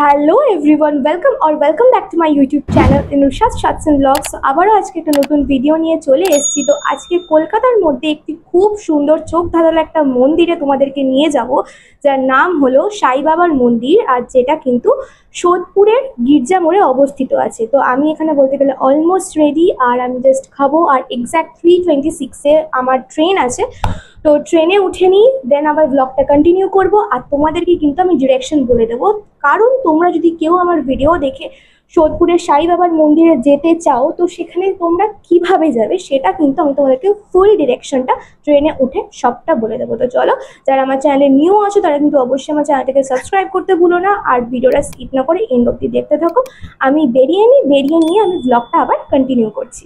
Hello everyone, welcome back to my YouTube channel ইনুশাস shorts and vlogs. আবারও আজকে একটা নতুন ভিডিও নিয়ে চলে এসেছি। তো আজকে কলকাতার মধ্যে একটি খুব সুন্দর চোখ ধাঁধানো একটা মন্দিরে তোমাদেরকে নিয়ে যাব, যার নাম হলো সাই বাবার মন্দির, আর যেটা কিন্তু সোদপুরের গির্জা মোড়ে অবস্থিত আছে। তো আমি এখানে বলতে গেলে অলমোস্ট রেডি, আর আমি জাস্ট খাবো। আর এক্স্যাক্ট 3:26-এ আমার ট্রেন আছে। তো ট্রেনে উঠে নিই, দেন আবার ব্লগটা কন্টিনিউ করব। আর তোমাদেরকে কিন্তু আমি ডিরেকশন বলে দেবো, কারণ তোমরা যদি কেউ আমার ভিডিও দেখে সোদপুরের সাই বাবার মন্দিরে যেতে চাও, তো সেখানে তোমরা কিভাবে যাবে সেটা কিন্তু আমি তোমাদেরকে ফুল ডিরেকশনটা ট্রেনে উঠে সবটা বলে দেবো। তো চলো, যারা আমার চ্যানেলে নিউ আছো তারা কিন্তু অবশ্যই আমার চ্যানেলটাকে সাবস্ক্রাইব করতে ভুলো না, আর ভিডিওটা স্কিপ না করে এন্ড অবধি দেখতে থাকো। আমি বেরিয়ে নিয়ে আমি ব্লগটা আবার কন্টিনিউ করছি।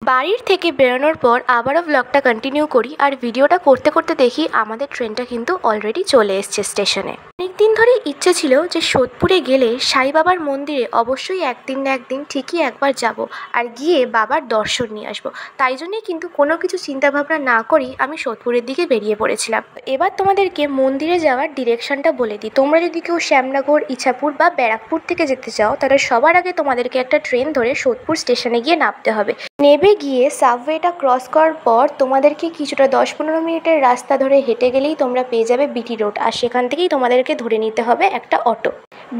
বাড়ির থেকে বেরোনোর পর আবারও ব্লগটা কন্টিনিউ করি, আর ভিডিওটা করতে করতে দেখি আমাদের ট্রেনটা কিন্তু অলরেডি চলে এসছে স্টেশনে। অনেকদিন ধরে ইচ্ছে ছিল যে সোদপুরে গেলে সাই বাবার মন্দিরে অবশ্যই একদিন না একদিন ঠিকই একবার যাব আর গিয়ে বাবার দর্শন নিয়ে আসবো। তাই জন্যই কিন্তু কোনো কিছু চিন্তাভাবনা না করেই আমি সোদপুরের দিকে বেরিয়ে পড়েছিলাম। এবার তোমাদেরকে মন্দিরে যাওয়ার ডিরেকশনটা বলে দিই। তোমরা যদি কেউ শ্যামনগর, ইছাপুর বা ব্যারাকপুর থেকে যেতে চাও, তাহলে সবার আগে তোমাদেরকে একটা ট্রেন ধরে সোদপুর স্টেশনে গিয়ে নামতে হবে। নেমে গিয়ে সাবওয়েটা ক্রস করার পর তোমাদেরকে কিছুটা 10-15 মিনিটের রাস্তা ধরে হেঁটে গেলেই তোমরা পেয়ে যাবে বিটি রোড, আর সেখান থেকেই তোমাদেরকে ধরে নিতে হবে একটা অটো।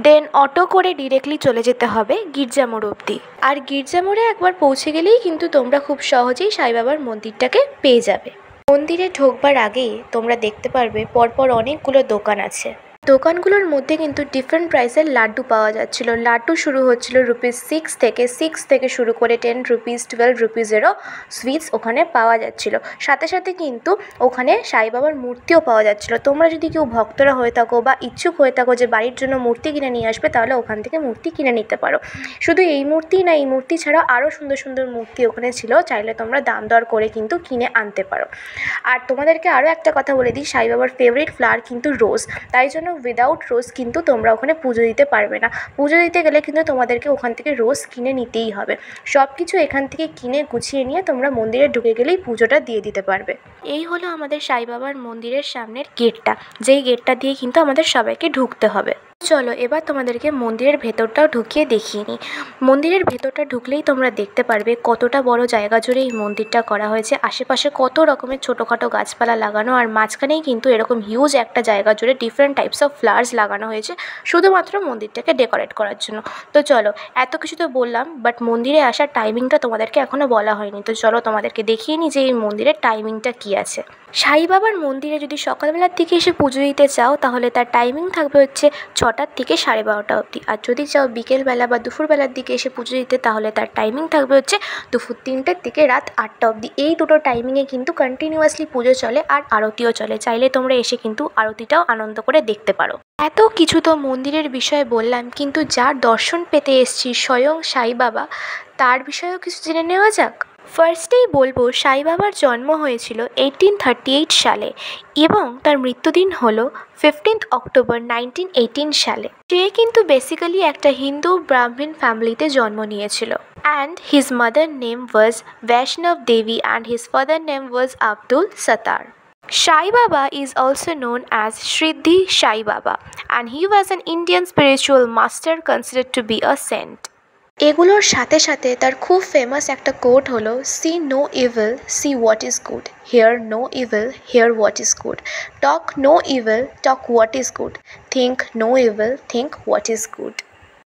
দেন অটো করে ডিরেক্টলি চলে যেতে হবে গির্জা মোড় অবধি। আর গির্জা মোড়ে একবার পৌঁছে গেলেই কিন্তু তোমরা খুব সহজেই সাই বাবার মন্দিরটাকে পেয়ে যাবে। মন্দিরে ঢোকবার আগেই তোমরা দেখতে পারবে পরপর অনেকগুলো দোকান আছে। দোকানগুলোর মধ্যে কিন্তু ডিফারেন্ট প্রাইসের লাড্ডু পাওয়া যাচ্ছিল। লাড্ডু শুরু হচ্ছিল ₹6 থেকে শুরু করে ₹10, ₹12-এরও সুইটস ওখানে পাওয়া যাচ্ছিল। সাথে সাথে কিন্তু ওখানে সাই বাবার মূর্তিও পাওয়া যাচ্ছিল। তোমরা যদি কেউ ভক্তরা হয়ে থাকো বা ইচ্ছুক হয়ে থাকো যে বাড়ির জন্য মূর্তি কিনে নিয়ে আসবে, তাহলে ওখান থেকে মূর্তি কিনে নিতে পারো। শুধু এই মূর্তি না, এই মূর্তি ছাড়াও আরও সুন্দর সুন্দর মূর্তি ওখানে ছিল, চাইলে তোমরা দাম দর করে কিন্তু কিনে আনতে পারো। আর তোমাদেরকে আরও একটা কথা বলে দিই, সাই বাবার ফেভারিট ফ্লাওয়ার কিন্তু রোজ, তাই জন্য উইদাউট রোজ কিন্তু তোমরা ওখানে পুজো দিতে পারবে না। পুজো দিতে গেলে কিন্তু তোমাদেরকে ওখান থেকে রোজ কিনে নিতেই হবে। সব কিছু এখান থেকে কিনে গুছিয়ে নিয়ে তোমরা মন্দিরে ঢুকে গেলেই পুজোটা দিয়ে দিতে পারবে। এই হলো আমাদের সাই বাবার মন্দিরের সামনের গেটটা, যেই গেটটা দিয়ে কিন্তু আমাদের সবাইকে ঢুকতে হবে। চলো এবার তোমাদেরকে মন্দিরের ভেতরটাও ঢুকিয়ে দেখিয়ে নিই। মন্দিরের ভেতরটা ঢুকলেই তোমরা দেখতে পারবে কতটা বড় জায়গা জুড়ে এই মন্দিরটা করা হয়েছে। আশেপাশে কত রকমের ছোটোখাটো গাছপালা লাগানো, আর মাঝখানেই কিন্তু এরকম হিউজ একটা জায়গা জুড়ে ডিফারেন্ট টাইপস অফ ফ্লাওয়ার্স লাগানো হয়েছে শুধুমাত্র মন্দিরটাকে ডেকোরেট করার জন্য। তো চলো, এত কিছু তো বললাম, বাট মন্দিরে আসার টাইমিংটা তোমাদেরকে এখনও বলা হয়নি। তো চলো তোমাদেরকে দেখিয়ে নিই যে এই মন্দিরের টাইমিংটা কী আছে। সাই বাবার মন্দিরে যদি সকালবেলার দিকে এসে পুজো দিতে চাও, তাহলে তার টাইমিং থাকবে হচ্ছে 6টা থেকে 12:30 অবধি। আর যদি চাও বিকেলবেলা বা দুপুরবেলার দিকে এসে পুজো দিতে, তাহলে তার টাইমিং থাকবে হচ্ছে দুপুর 3টে থেকে রাত 8টা অবধি। এই দুটো টাইমিংয়ে কিন্তু কন্টিনিউয়াসলি পুজো চলে, আর আরতিও চলে। চাইলে তোমরা এসে কিন্তু আরতিটাও আনন্দ করে দেখতে পারো। এত কিছু তো মন্দিরের বিষয়ে বললাম, কিন্তু যার দর্শন পেতে এসছি স্বয়ং সাই বাবা, তার বিষয়েও কিছু জেনে নেওয়া যাক। ফার্স্টেই বলবো, সাই বাবার জন্ম হয়েছিল 1838 সালে এবং তার মৃত্যুদিন হলো 15 অক্টোবর 1918 সালে। সে কিন্তু বেসিক্যালি একটা হিন্দু ব্রাহ্মণ ফ্যামিলিতে জন্ম নিয়েছিল। And his mother name was Vaishnav Devi and his father name was Abdul Sattar. Sai Baba is also known as Shriddhi Sai Baba, and he was an Indian spiritual master considered to be a saint. এগুলোর সাথে সাথে তার খুব famous একটা quote হলো see no evil, see what is good, hear no evil, hear what is good, talk no evil, talk what is good, think no evil, think what is good.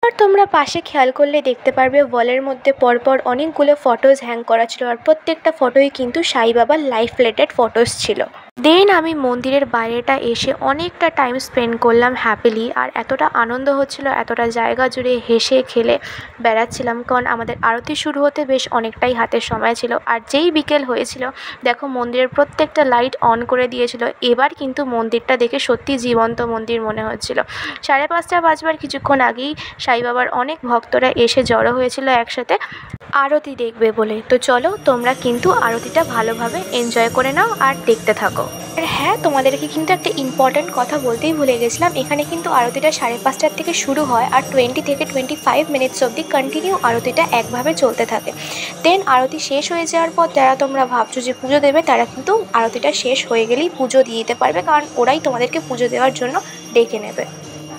আর তোমরা পাশে খেয়াল করলে দেখতে পারবে ওয়ালের মধ্যে পরপর অনেকগুলো ফটোজ হ্যাং করা ছিল, আর প্রত্যেকটা ফটোই কিন্তু সাই বাবার লাইফ রিলেটেড ফটোজ ছিল। দেন আমি মন্দিরের বাইরেটা এসে অনেকটা টাইম স্পেন্ড করলাম হ্যাপিলি, আর এতটা আনন্দ হচ্ছিল, এতটা জায়গা জুড়ে হেসে খেলে বেড়াচ্ছিলাম, কারণ আমাদের আরতি শুরু হতে বেশ অনেকটাই হাতের সময় ছিল। আর যেই বিকেল হয়েছিল, দেখো মন্দিরের প্রত্যেকটা লাইট অন করে দিয়েছিল। এবার কিন্তু মন্দিরটা দেখে সত্যি জীবন্ত মন্দির মনে হচ্ছিল। 5:30 বাজবার কিছুক্ষণ আগেই সাই বাবার অনেক ভক্তরা এসে জড়ো হয়েছিল একসাথে আরতি দেখবে বলে। তো চলো তোমরা কিন্তু আরতিটা ভালোভাবে এনজয় করে নাও আর দেখতে থাকো। আর হ্যাঁ, তোমাদেরকে কিন্তু একটা ইম্পর্ট্যান্ট কথা বলতেই ভুলে গেছিলাম, এখানে কিন্তু আরতিটা 5:30 থেকে শুরু হয়, আর 20 থেকে 25 মিনিটস অবধি কন্টিনিউ আরতিটা একভাবে চলতে থাকে। দেন আরতি শেষ হয়ে যাওয়ার পর যারা তোমরা ভাবছো যে পুজো দেবে, তারা কিন্তু আরতিটা শেষ হয়ে গেলেই পুজো দিয়ে দিতে পারবে, কারণ ওরাই তোমাদেরকে পুজো দেওয়ার জন্য ডেকে নেবে।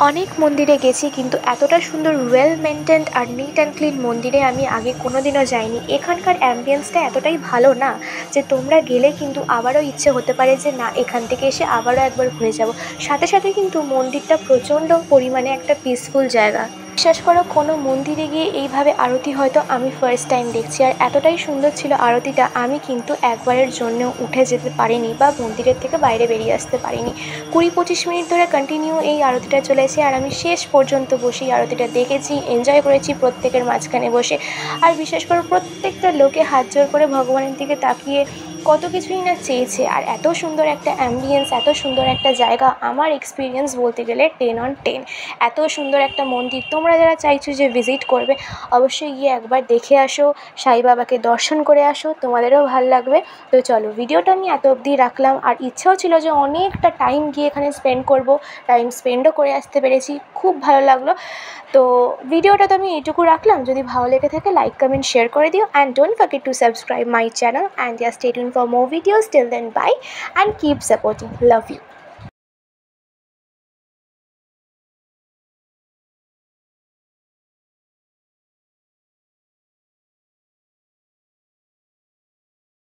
অনেক মন্দিরে গেছি কিন্তু এতটা সুন্দর ওয়েল মেনটেন্ড আর নিট অ্যান্ড ক্লিন মন্দিরে আমি আগে কোনোদিনও যাইনি। এখানকার অ্যাম্বিয়েন্সটা এতটাই ভালো না যে তোমরা গেলে কিন্তু আবারও ইচ্ছে হতে পারে যে না এখান থেকে এসে আবারও একবার ঘুরে যাব। সাথে সাথে কিন্তু মন্দিরটা প্রচণ্ড পরিমাণে একটা পিসফুল জায়গা। বিশ্বাস করো, কোনো মন্দিরে গিয়ে এইভাবে আরতি হয়তো আমি ফার্স্ট টাইম দেখছি, আর এতটাই সুন্দর ছিল আরতিটা আমি কিন্তু একবারের জন্য উঠে যেতে পারিনি বা মন্দিরের থেকে বাইরে বেরিয়ে আসতে পারিনি। 20-25 মিনিট ধরে কন্টিনিউ এই আরতিটা চলেছে আর আমি শেষ পর্যন্ত বসেই আরতিটা দেখেছি, এনজয় করেছি প্রত্যেকের মাঝখানে বসে। আর বিশেষ করে প্রত্যেকটা লোকে হাত জোড় করে ভগবানের দিকে তাকিয়ে কত কিছুই না চেয়েছে। আর এত সুন্দর একটা অ্যাম্বিয়েন্স, এত সুন্দর একটা জায়গা, আমার এক্সপিরিয়েন্স বলতে গেলে 10 on 10। এত সুন্দর একটা মন্দির, তোমরা যারা চাইছো যে ভিজিট করবে অবশ্যই গিয়ে একবার দেখে আসো, সাই বাবাকে দর্শন করে আসো, তোমাদেরও ভালো লাগবে। তো চলো, ভিডিওটা আমি এত অবধি রাখলাম। আর ইচ্ছেও ছিল যে অনেকটা টাইম গিয়ে এখানে স্পেন্ড করব, টাইম স্পেন্ডও করে আসতে পেরেছি, খুব ভালো লাগলো। তো ভিডিওটা তো আমি এইটুকু রাখলাম। যদি ভালো লেগে থাকে লাইক কমেন্ট শেয়ার করে দিও, and don't forget to subscribe my channel, and stay tuned for more videos. Till then, bye and keep supporting. Love you.